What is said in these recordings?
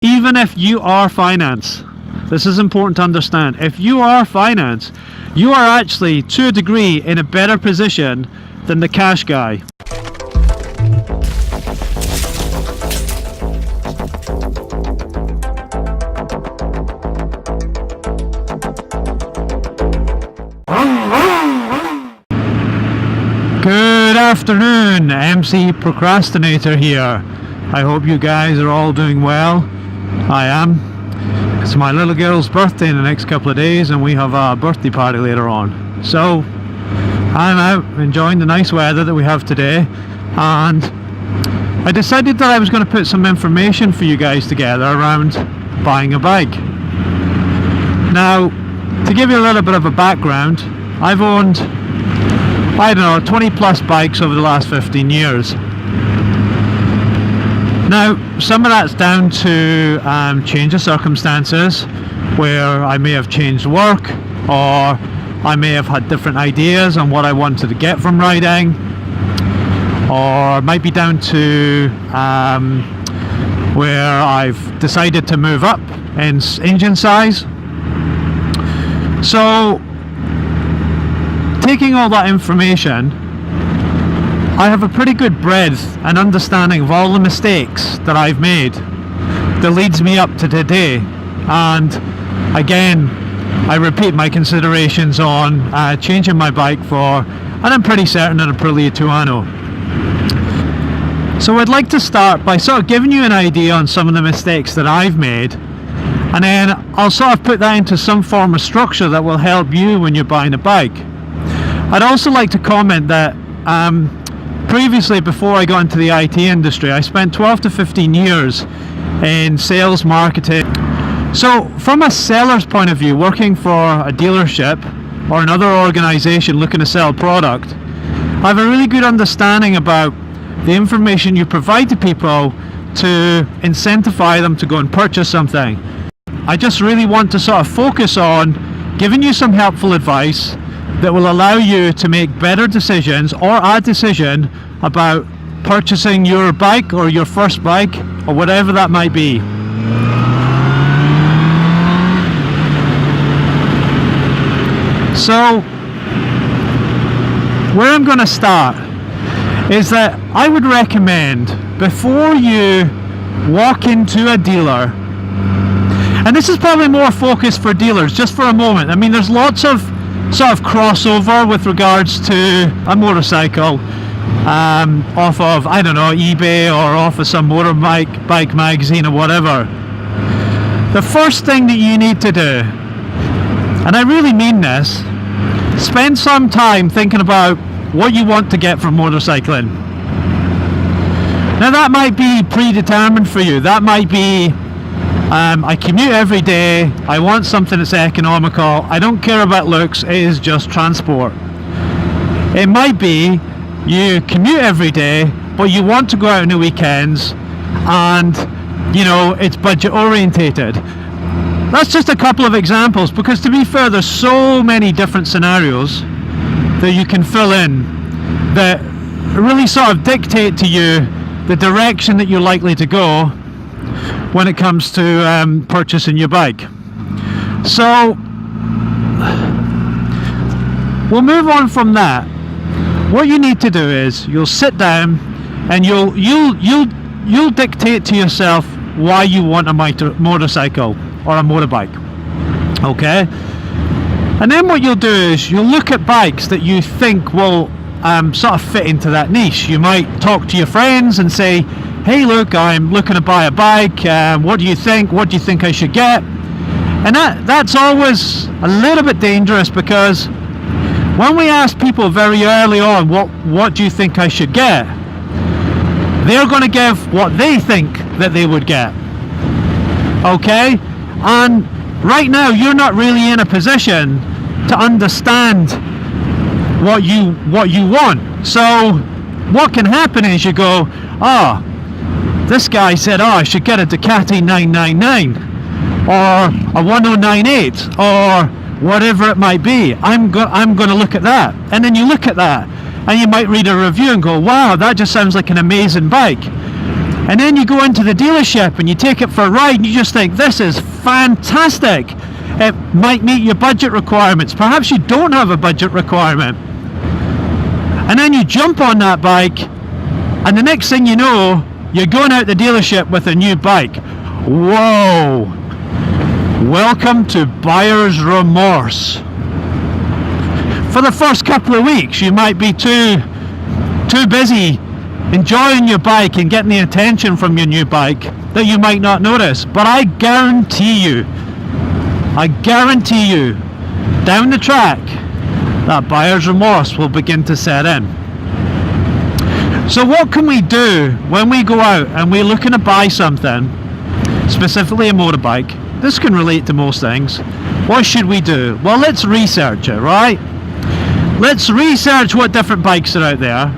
even if you are finance, this is important to understand. If you are finance, you are actually, to a degree, in a better position than the cash guy. Good afternoon, MC Procrastinator here. I hope you guys are all doing well. I am. It's my little girl's birthday in the next couple of days and we have a birthday party later on. So I'm out enjoying the nice weather that we have today, and I decided that I was going to put some information for you guys together around buying a bike. Now, to give you a little bit of a background, I've owned, I don't know, 20 plus bikes over the last 15 years. Now, some of that's down to change of circumstances, where I may have changed work, or I may have had different ideas on what I wanted to get from riding, or it might be down to where I've decided to move up in engine size. So, taking all that information, I have a pretty good breadth and understanding of all the mistakes that I've made that leads me up to today. And again, I repeat my considerations on changing my bike for, and I'm pretty certain, an Aprilia Tuono. So I'd like to start by sort of giving you an idea on some of the mistakes that I've made, and then I'll sort of put that into some form of structure that will help you when you're buying a bike. I'd also like to comment that previously, before I got into the IT industry, I spent 12 to 15 years in sales marketing. So from a seller's point of view, working for a dealership or another organization looking to sell product, I have a really good understanding about the information you provide to people to incentivize them to go and purchase something. I just really want to sort of focus on giving you some helpful advice that will allow you to make better decisions, or a decision about purchasing your bike or your first bike or whatever that might be. So where I'm going to start is that I would recommend, before you walk into a dealer, and this is probably more focused for dealers, just for a moment. I mean, there's lots of sort of crossover with regards to a motorcycle off of, I don't know, eBay or off of some bike magazine or whatever. The first thing that you need to do, and I really mean this, spend some time thinking about what you want to get from motorcycling. Now that might be predetermined for you. That might be I commute every day, I want something that's economical, I don't care about looks, it is just transport. It might be you commute every day, but you want to go out on the weekends, and you know, it's budget orientated. That's just a couple of examples, because to be fair, there's so many different scenarios that you can fill in that really sort of dictate to you the direction that you're likely to go when it comes to purchasing your bike. So we'll move on from that. What you need to do is you'll sit down and you'll dictate to yourself why you want a motorcycle or a motorbike. Okay? And then what you'll do is you'll look at bikes that you think will sort of fit into that niche. You might talk to your friends and say, hey look, I'm looking to buy a bike, what do you think? What do you think I should get? And that's always a little bit dangerous, because when we ask people very early on, what do you think I should get? They're going to give what they think that they would get. Okay? And right now you're not really in a position to understand what you want. So what can happen is you go, this guy said, I should get a Ducati 999 or a 1098 or whatever it might be. I'm going to look at that. And then you look at that and you might read a review and go, wow, that just sounds like an amazing bike. And then you go into the dealership and you take it for a ride and you just think, this is fantastic. It might meet your budget requirements. Perhaps you don't have a budget requirement. And then you jump on that bike, and the next thing you know, you're going out the dealership with a new bike. Whoa! Welcome to buyer's remorse. For the first couple of weeks, you might be too busy enjoying your bike and getting the attention from your new bike that you might not notice. But I guarantee you, down the track, that buyer's remorse will begin to set in. So what can we do when we go out and we're looking to buy something, specifically a motorbike? This can relate to most things. What should we do? Well, let's research it, right? Let's research what different bikes are out there.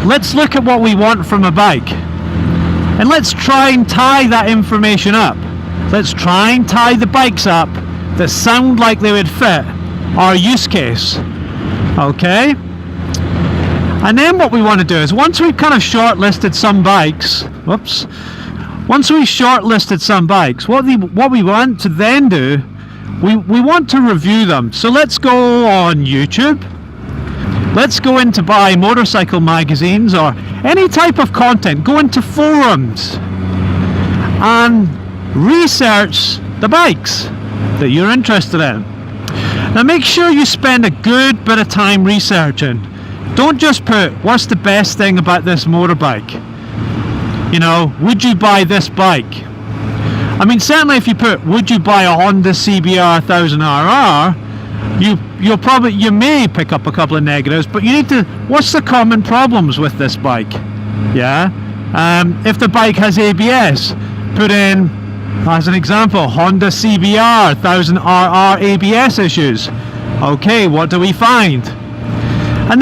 Let's look at what we want from a bike. And let's try and tie that information up. Let's try and tie the bikes up that sound like they would fit our use case. Okay? And then what we want to do is, once we've kind of shortlisted some bikes, what we want to then do, we want to review them. So let's go on YouTube. Let's go into buy motorcycle magazines or any type of content. Go into forums and research the bikes that you're interested in. Now make sure you spend a good bit of time researching. Don't just put, what's the best thing about this motorbike? You know, would you buy this bike? I mean, certainly if you put, would you buy a Honda CBR 1000RR, you may pick up a couple of negatives, but you need to, what's the common problems with this bike? Yeah? If the bike has ABS, put in, as an example, Honda CBR 1000RR ABS issues. Okay, what do we find? And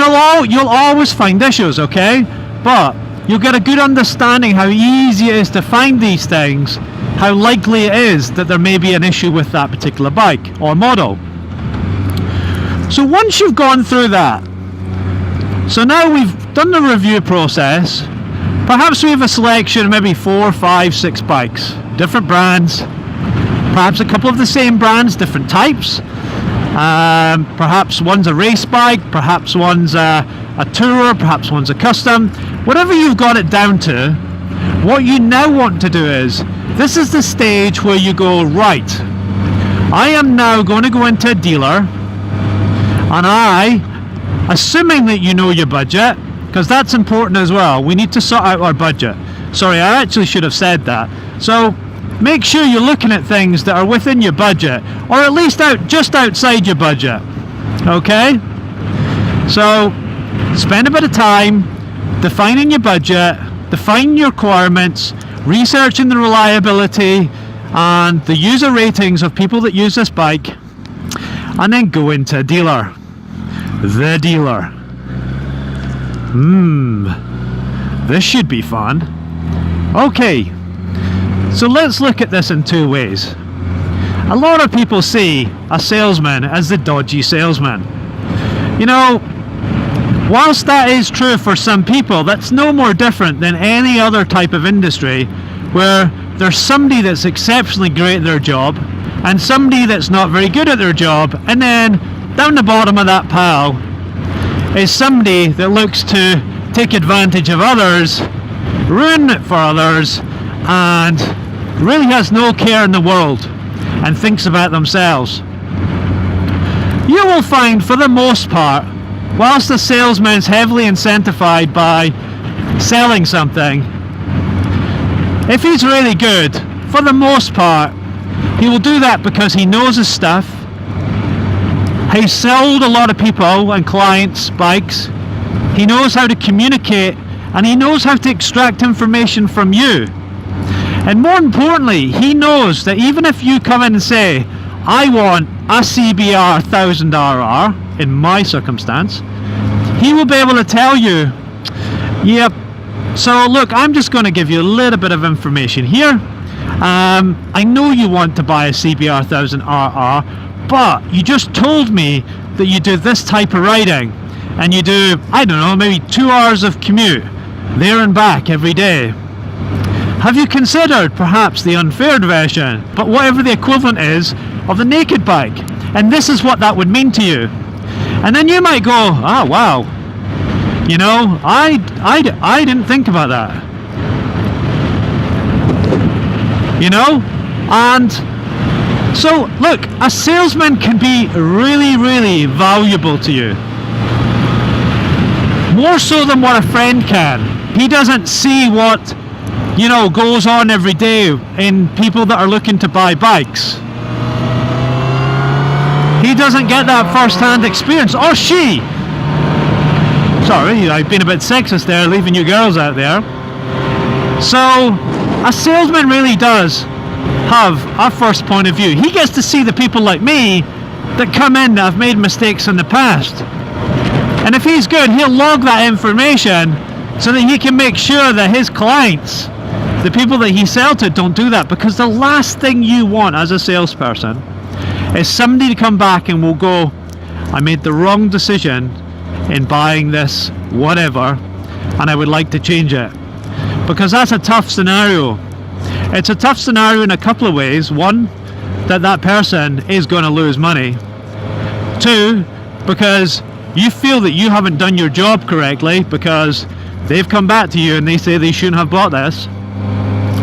you'll always find issues, okay? But you'll get a good understanding how easy it is to find these things, how likely it is that there may be an issue with that particular bike or model. So once you've gone through that, so now we've done the review process, perhaps we have a selection of maybe 4, 5, 6 bikes, different brands, perhaps a couple of the same brands, different types. Perhaps one's a race bike, perhaps one's a tourer, perhaps one's a custom. Whatever you've got it down to, what you now want to do is, this is the stage where you go, right, I am now going to go into a dealer, and assuming that you know your budget, because that's important as well, we need to sort out our budget. Sorry, I actually should have said that. So make sure you're looking at things that are within your budget, or at least just outside your budget. Okay? So spend a bit of time defining your budget, defining your requirements, researching the reliability and the user ratings of people that use this bike, and then go into a dealer. The dealer. This should be fun. Okay. So let's look at this in two ways. A lot of people see a salesman as the dodgy salesman. You know, whilst that is true for some people, that's no more different than any other type of industry where there's somebody that's exceptionally great at their job and somebody that's not very good at their job, and then down the bottom of that pile is somebody that looks to take advantage of others, ruin it for others, and really has no care in the world and thinks about themselves. You will find, for the most part, whilst the salesman's heavily incentivized by selling something, if he's really good, for the most part, he will do that because he knows his stuff. He's sold a lot of people and clients bikes. He knows how to communicate, and he knows how to extract information from you. And more importantly, he knows that even if you come in and say, I want a CBR 1000RR, in my circumstance, he will be able to tell you, yep, so look, I'm just going to give you a little bit of information here. I know you want to buy a CBR 1000RR, but you just told me that you do this type of riding, and you do, I don't know, maybe 2 hours of commute there and back every day. Have you considered perhaps the unfaired version, but whatever the equivalent is of the naked bike? And this is what that would mean to you. And then you might go, oh wow, you know, I didn't think about that. You know? And so look, a salesman can be really, really valuable to you. More so than what a friend can. He doesn't see what, you know, goes on every day in people that are looking to buy bikes. He doesn't get that first-hand experience, or she. Sorry, I've been a bit sexist there, leaving you girls out there. So, a salesman really does have a first point of view. He gets to see the people like me that come in that have made mistakes in the past. And if he's good, he'll log that information so that he can make sure that his clients, the people that he sells to, don't do that. Because the last thing you want as a salesperson is somebody to come back and will go, I made the wrong decision in buying this whatever, and I would like to change it. Because that's a tough scenario. It's a tough scenario in a couple of ways. One, that person is going to lose money. Two, because you feel that you haven't done your job correctly because they've come back to you and they say they shouldn't have bought this.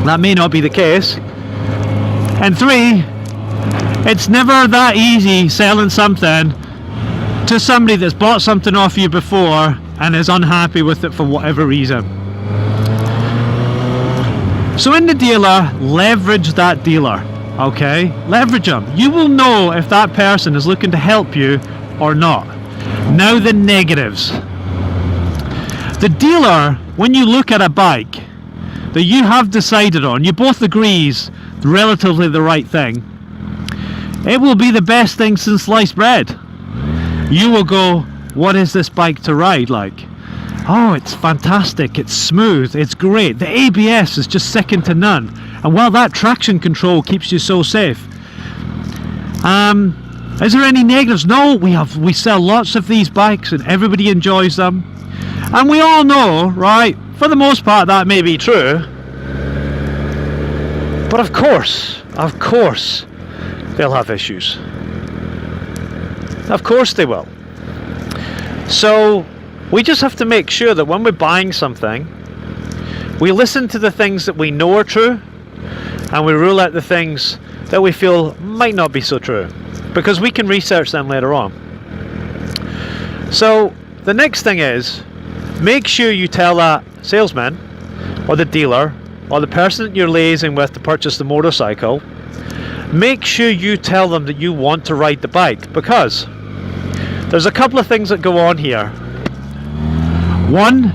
That may not be the case. And three, it's never that easy selling something to somebody that's bought something off you before and is unhappy with it for whatever reason. So in the dealer, leverage that dealer, okay? Leverage them. You will know if that person is looking to help you or not. Now the negatives. The dealer, when you look at a bike that you have decided on, you both agree is relatively the right thing, it will be the best thing since sliced bread. You will go, what is this bike to ride like? Oh, it's fantastic, it's smooth, it's great, the ABS is just second to none, and well, that traction control keeps you so safe. Is there any negatives? No, we sell lots of these bikes and everybody enjoys them, and we all know, right, for the most part that may be true, but of course they'll have issues. Of course they will. So we just have to make sure that when we're buying something, we listen to the things that we know are true and we rule out the things that we feel might not be so true, because we can research them later on. So the next thing is, make sure you tell that salesman or the dealer or the person that you're liaising with to purchase the motorcycle, make sure you tell them that you want to ride the bike, because there's a couple of things that go on here. One,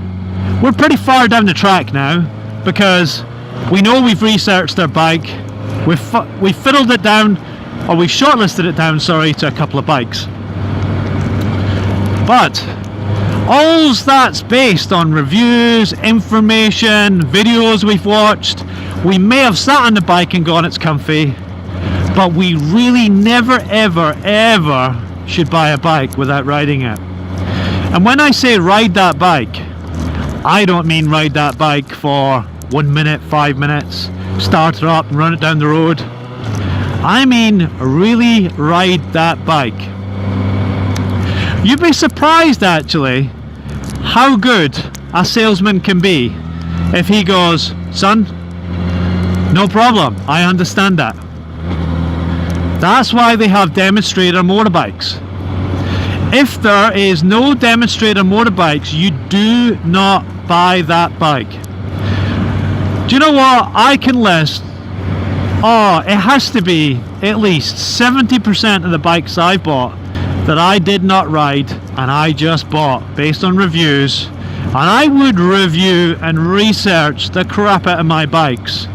we're pretty far down the track now because we know we've researched their bike, we've fiddled it down, or we've shortlisted it down, sorry, to a couple of bikes. But all that's based on reviews, information, videos we've watched. We may have sat on the bike and gone, it's comfy, but we really never ever should buy a bike without riding it. And when I say ride that bike, I don't mean ride that bike for 1 minute, 5 minutes, start it up and run it down the road. I mean really ride that bike. You'd be surprised actually how good a salesman can be if he goes, son, no problem, I understand that. That's why they have demonstrator motorbikes. If there is no demonstrator motorbikes, you do not buy that bike. Do you know what? I can list, it has to be at least 70% of the bikes I bought that I did not ride and I just bought based on reviews. And I would review and research the crap out of my bikes,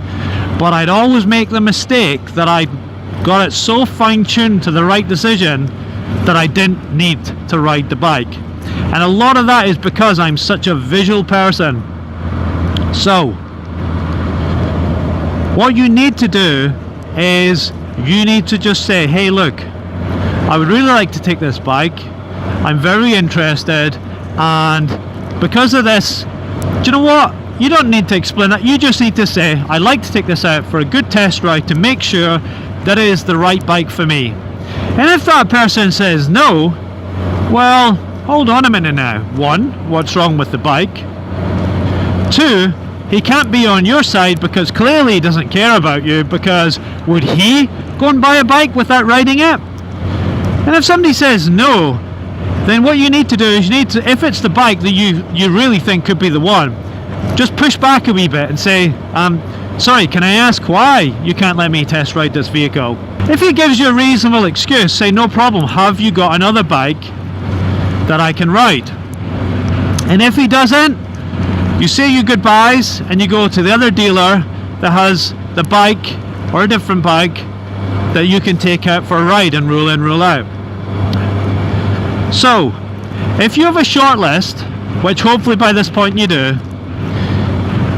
but I'd always make the mistake that I got it so fine-tuned to the right decision that I didn't need to ride the bike. And a lot of that is because I'm such a visual person. So what you need to do is you need to just say, hey look, I would really like to take this bike, I'm very interested, and because of this, do you know what, you don't need to explain that. You just need to say, I'd like to take this out for a good test ride to make sure that it is the right bike for me. And if that person says no, well, hold on a minute now. One, what's wrong with the bike? Two, he can't be on your side because clearly he doesn't care about you, because would he go and buy a bike without riding it? And if somebody says no, then what you need to do is you need to, if it's the bike that you really think could be the one, just push back a wee bit and say, sorry, can I ask why you can't let me test ride this vehicle? If he gives you a reasonable excuse, say, no problem, have you got another bike that I can ride? And if he doesn't, you say your goodbyes and you go to the other dealer that has the bike or a different bike that you can take out for a ride and rule in, rule out. So, if you have a short list, which hopefully by this point you do,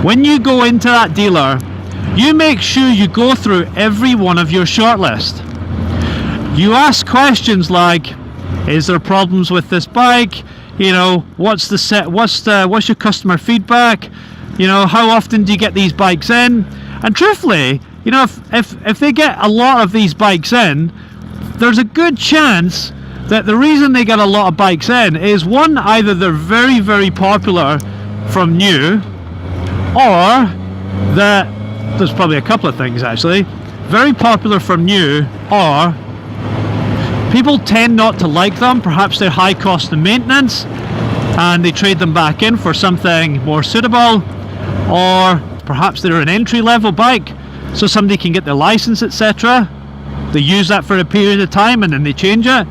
when you go into that dealer, you make sure you go through every one of your shortlist. You ask questions like, is there problems with this bike? You know, what's your customer feedback? You know, how often do you get these bikes in? And truthfully, you know, if they get a lot of these bikes in, there's a good chance that the reason they get a lot of bikes in is, one, either they're very, very popular from new, or that there's probably a couple of things actually. Very popular from new, or people tend not to like them. Perhaps they're high cost of maintenance and they trade them back in for something more suitable, or perhaps they're an entry-level bike so somebody can get their license, etc. They use that for a period of time and then they change it.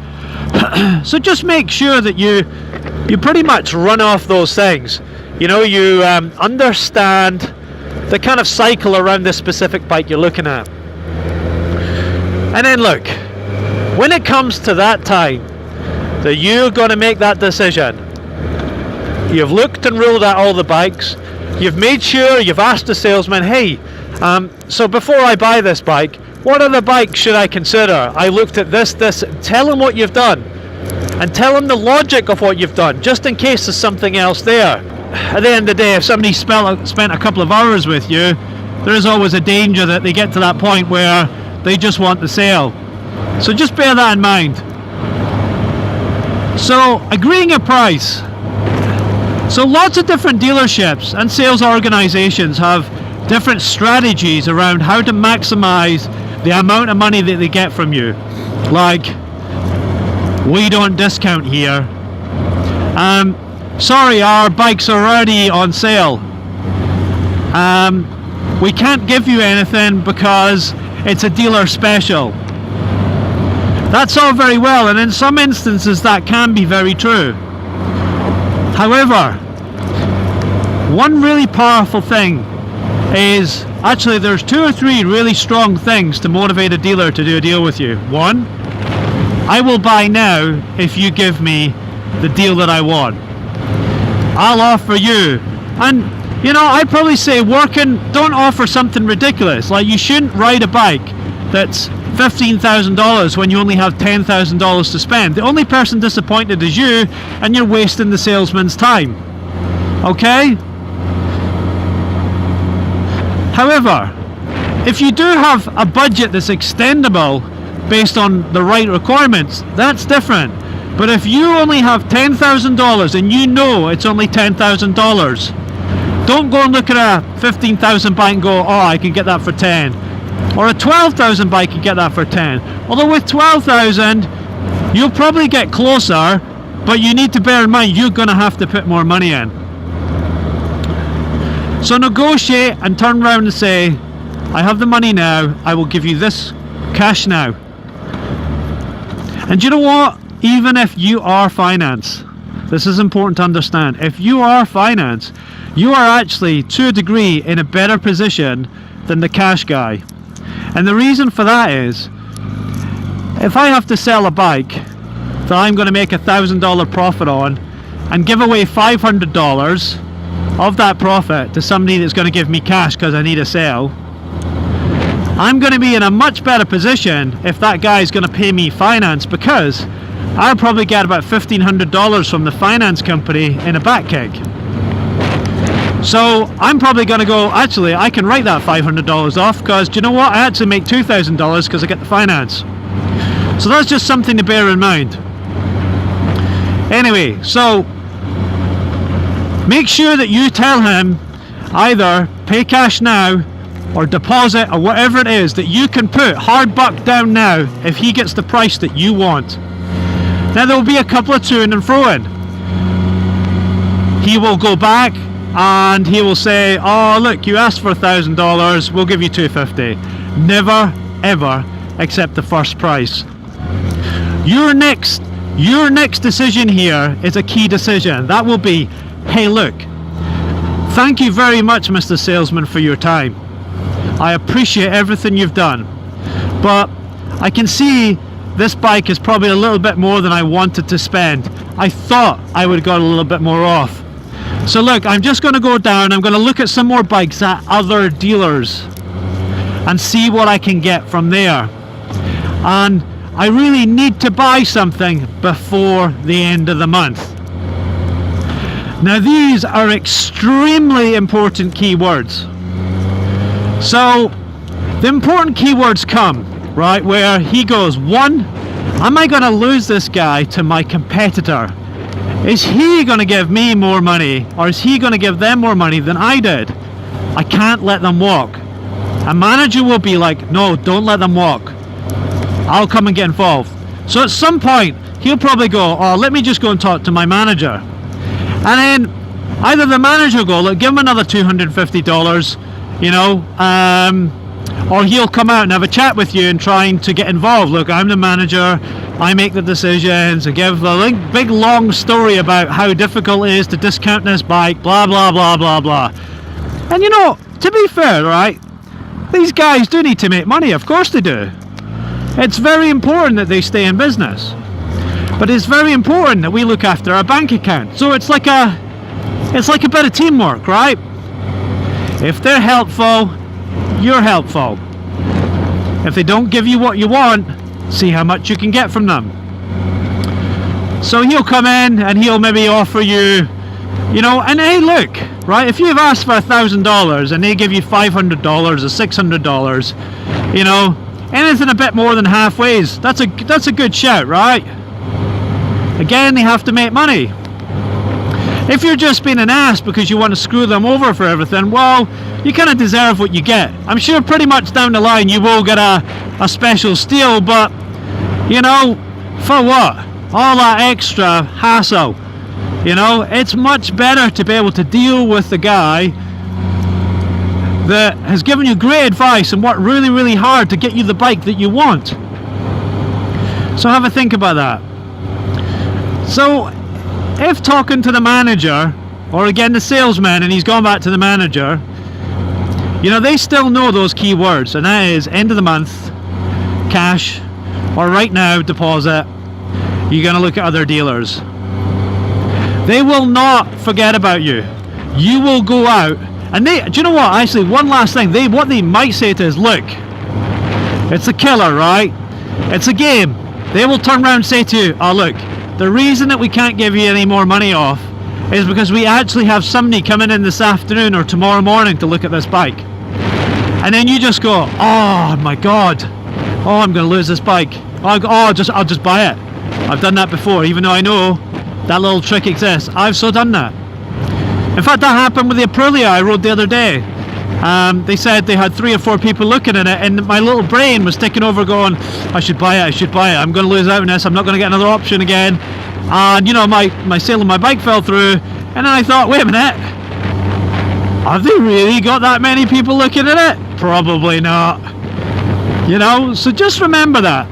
So just make sure that you pretty much run off those things. You know, you understand the kind of cycle around this specific bike you're looking at. And then look, when it comes to that time that you're going to make that decision, you've looked and ruled out all the bikes, you've made sure, you've asked the salesman, hey, so before I buy this bike, what other bike should I consider? I looked at this, tell him what you've done, and tell him the logic of what you've done, just in case there's something else there. At the end of the day, if somebody spent a couple of hours with you, there is always a danger that they get to that point where they just want the sale. So just bear that in mind. So, agreeing a price. So lots of different dealerships and sales organizations have different strategies around how to maximize the amount of money that they get from you. Like, we don't discount here. Sorry, our bikes are already on sale. We can't give you anything because it's a dealer special. That's all very well, and in some instances that can be very true. However, one really powerful thing is, actually there's 2 or 3 really strong things to motivate a dealer to do a deal with you. One, I will buy now if you give me the deal that I want. I'll offer you. And you know, I'd probably say don't offer something ridiculous. Like, you shouldn't ride a bike that's $15,000 when you only have $10,000 to spend. The only person disappointed is you, and you're wasting the salesman's time. Okay? However, if you do have a budget that's extendable based on the right requirements, that's different. But if you only have $10,000 and you know it's only $10,000, don't go and look at a $15,000 bike and go, oh, I can get that for 10. Or a $12,000 bike and get that for 10. Although with 12,000, you'll probably get closer, but you need to bear in mind you're going to have to put more money in. So negotiate and turn around and say, I have the money now, I will give you this cash now. And you know what? Even if you are finance, this is important to understand, if you are finance, you are actually, to a degree, in a better position than the cash guy. And the reason for that is, if I have to sell a bike that I'm going to make $1,000 profit on and give away $500 of that profit to somebody that's going to give me cash because I need a sale, I'm going to be in a much better position if that guy is going to pay me finance, because I'll probably get about $1,500 from the finance company in a back kick. So I'm probably going to go, actually, I can write that $500 off, because do you know what? I actually make $2,000 because I get the finance. So that's just something to bear in mind. Anyway, so make sure that you tell him either pay cash now or deposit or whatever it is that you can put hard buck down now if he gets the price that you want. Now there will be a couple of to and fro in. He will go back and he will say, oh look, you asked for $1,000, we'll give you $250. Never ever accept the first price. Your next decision here is a key decision. That will be, hey look, thank you very much, Mr. Salesman, for your time. I appreciate everything you've done, but I can see this bike is probably a little bit more than I wanted to spend. I thought I would have got a little bit more off. So look, I'm just going to go down, I'm going to look at some more bikes at other dealers and see what I can get from there. And I really need to buy something before the end of the month. Now these are extremely important keywords. So the important keywords come, right, where he goes, one, am I going to lose this guy to my competitor? Is he going to give me more money, or is he going to give them more money than I did? I can't let them walk. A manager will be like, no, don't let them walk. I'll come and get involved. So at some point, he'll probably go, oh, let me just go and talk to my manager. And then either the manager will go, look, give him another $250, you know, or he'll come out and have a chat with you and trying to get involved. Look, I'm the manager, I make the decisions, and give a big long story about how difficult it is to discount this bike, blah, blah, blah, blah, blah. And you know, to be fair, right, these guys do need to make money, of course they do. It's very important that they stay in business. But it's very important that we look after our bank account. So it's like a bit of teamwork, right? If they're helpful, you're helpful. If they don't give you what you want, see how much you can get from them. So he'll come in and he'll maybe offer you, you know, and hey look, right, if you've asked for $1,000 and they give you $500 or $600, you know, anything a bit more than halfway, that's a good shout, right? Again, they have to make money. If you're just being an ass because you want to screw them over for everything, well, you kind of deserve what you get. I'm sure pretty much down the line you will get a special steal, but, you know, for what? All that extra hassle. You know, it's much better to be able to deal with the guy that has given you great advice and worked really, really hard to get you the bike that you want. So have a think about that. So if talking to the manager, or again the salesman, and he's gone back to the manager, you know, they still know those key words, and that is end of the month, cash, or right now, deposit. You're going to look at other dealers. They will not forget about you. You will go out, and do you know what, actually, one last thing, what they might say to us, look, it's a killer, right? It's a game. They will turn around and say to you, oh look, the reason that we can't give you any more money off is because we actually have somebody coming in this afternoon or tomorrow morning to look at this bike. And then you just go, oh my god, oh, I'm going to lose this bike. I'll just buy it. I've done that before, even though I know that little trick exists. I've so done that. In fact, that happened with the Aprilia I rode the other day. They said they had 3 or 4 people looking at it, and my little brain was ticking over going, I should buy it, I'm going to lose out on this, I'm not going to get another option again. And you know, my sale of my bike fell through, and then I thought, wait a minute, have they really got that many people looking at it? Probably not. You know, so just remember that.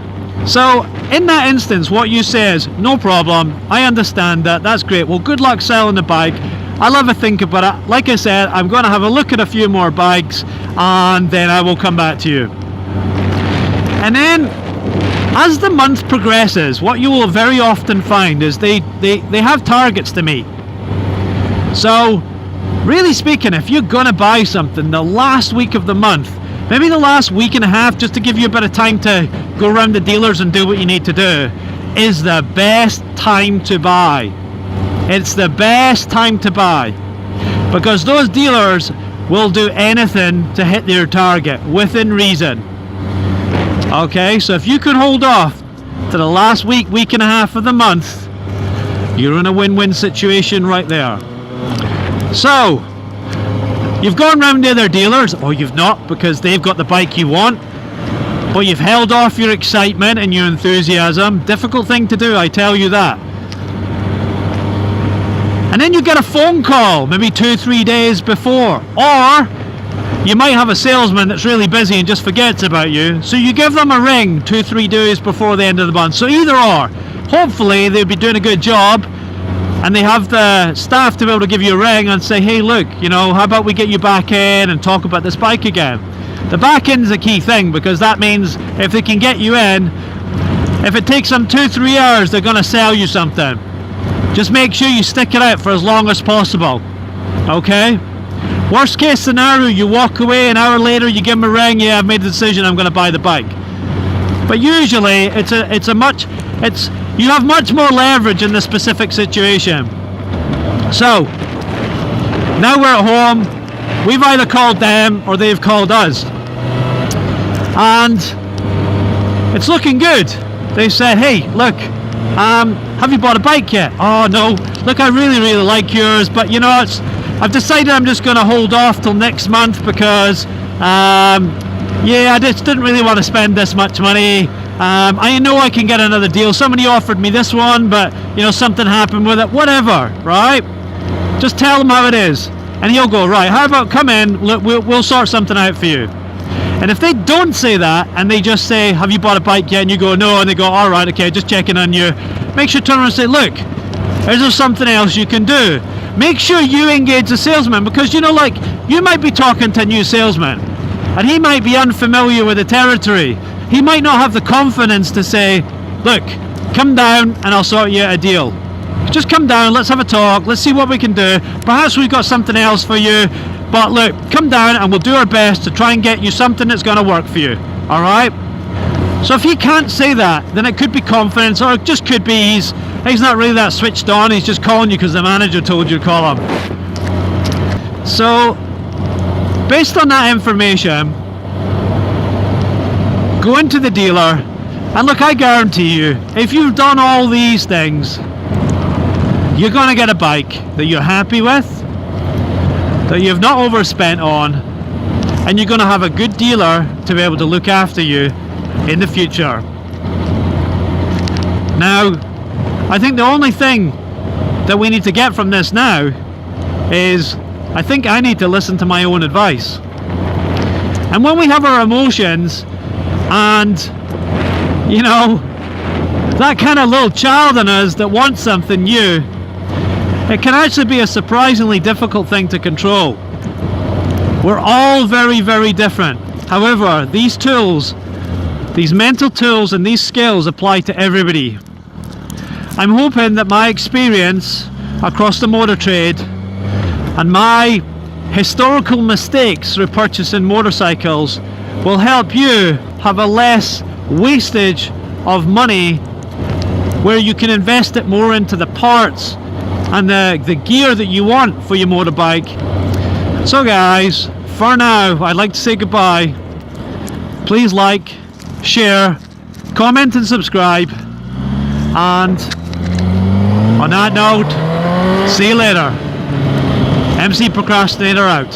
So in that instance, what you say is, no problem, I understand that, that's great, well good luck selling the bike. I'll have a think about it. Like I said, I'm going to have a look at a few more bikes and then I will come back to you. And then as the month progresses, what you will very often find is they have targets to meet. So really speaking, if you're going to buy something the last week of the month, maybe the last week and a half, just to give you a bit of time to go around the dealers and do what you need to do, is the best time to buy. It's the best time to buy. because those dealers will do anything to hit their target within reason. Okay, so if you can hold off to the last week and a half of the month, you're in a win-win situation right there. So you've gone round to other dealers, or you've not, because they've got the bike you want, but you've held off your excitement and your enthusiasm. Difficult thing to do, I tell you that. And then you get a phone call maybe 2-3 days before, or you might have a salesman that's really busy and just forgets about you, so you give them a ring 2-3 days before the end of the month. So either or, hopefully they'll be doing a good job and they have the staff to be able to give you a ring and say, hey look, you know, how about we get you back in and talk about this bike again. The back end is a key thing, because that means if they can get you in, if it takes them 2-3 hours, they're going to sell you something. Just make sure you stick it out for as long as possible. Okay? Worst case scenario, you walk away, an hour later you give them a ring, yeah, I've made the decision, I'm going to buy the bike. But usually you have much more leverage in this specific situation. So now we're at home, we've either called them or they've called us, and it's looking good. They said, hey look, have you bought a bike yet? Oh no, look, I really like yours, but you know, I've decided I'm just going to hold off till next month because yeah, I just didn't really want to spend this much money. I know I can get another deal. Somebody offered me this one, but you know, something happened with it. Whatever, right? Just tell him how it is, and he'll go, right, how about come in, look, we'll sort something out for you. And if they don't say that and they just say, have you bought a bike yet? And you go, no, and they go, all right, okay, just checking on you. Make sure to turn around and say, look, is there something else you can do? Make sure you engage the salesman, because you know, like, you might be talking to a new salesman and he might be unfamiliar with the territory. He might not have the confidence to say, look, come down and I'll sort you out a deal. Just come down, let's have a talk, let's see what we can do. Perhaps we've got something else for you, but look, come down and we'll do our best to try and get you something that's going to work for you. All right? So if he can't say that, then it could be confidence, or it just could be he's not really that switched on, he's just calling you because the manager told you to call him. So based on that information, go into the dealer, and look, I guarantee you, if you've done all these things, you're going to get a bike that you're happy with, that you've not overspent on, and you're going to have a good dealer to be able to look after you in the future. Now, I think the only thing that we need to get from this now is, I think I need to listen to my own advice. And when we have our emotions and, you know, that kind of little child in us that wants something new, it can actually be a surprisingly difficult thing to control. We're all very different. However, these tools, these mental tools and these skills apply to everybody. I'm hoping that my experience across the motor trade and my historical mistakes through purchasing motorcycles will help you have a less wastage of money, where you can invest it more into the parts and the gear that you want for your motorbike. So guys, for now, I'd like to say goodbye. Please like, share, comment and subscribe, and on that note, see you later. MC Procrastinator out.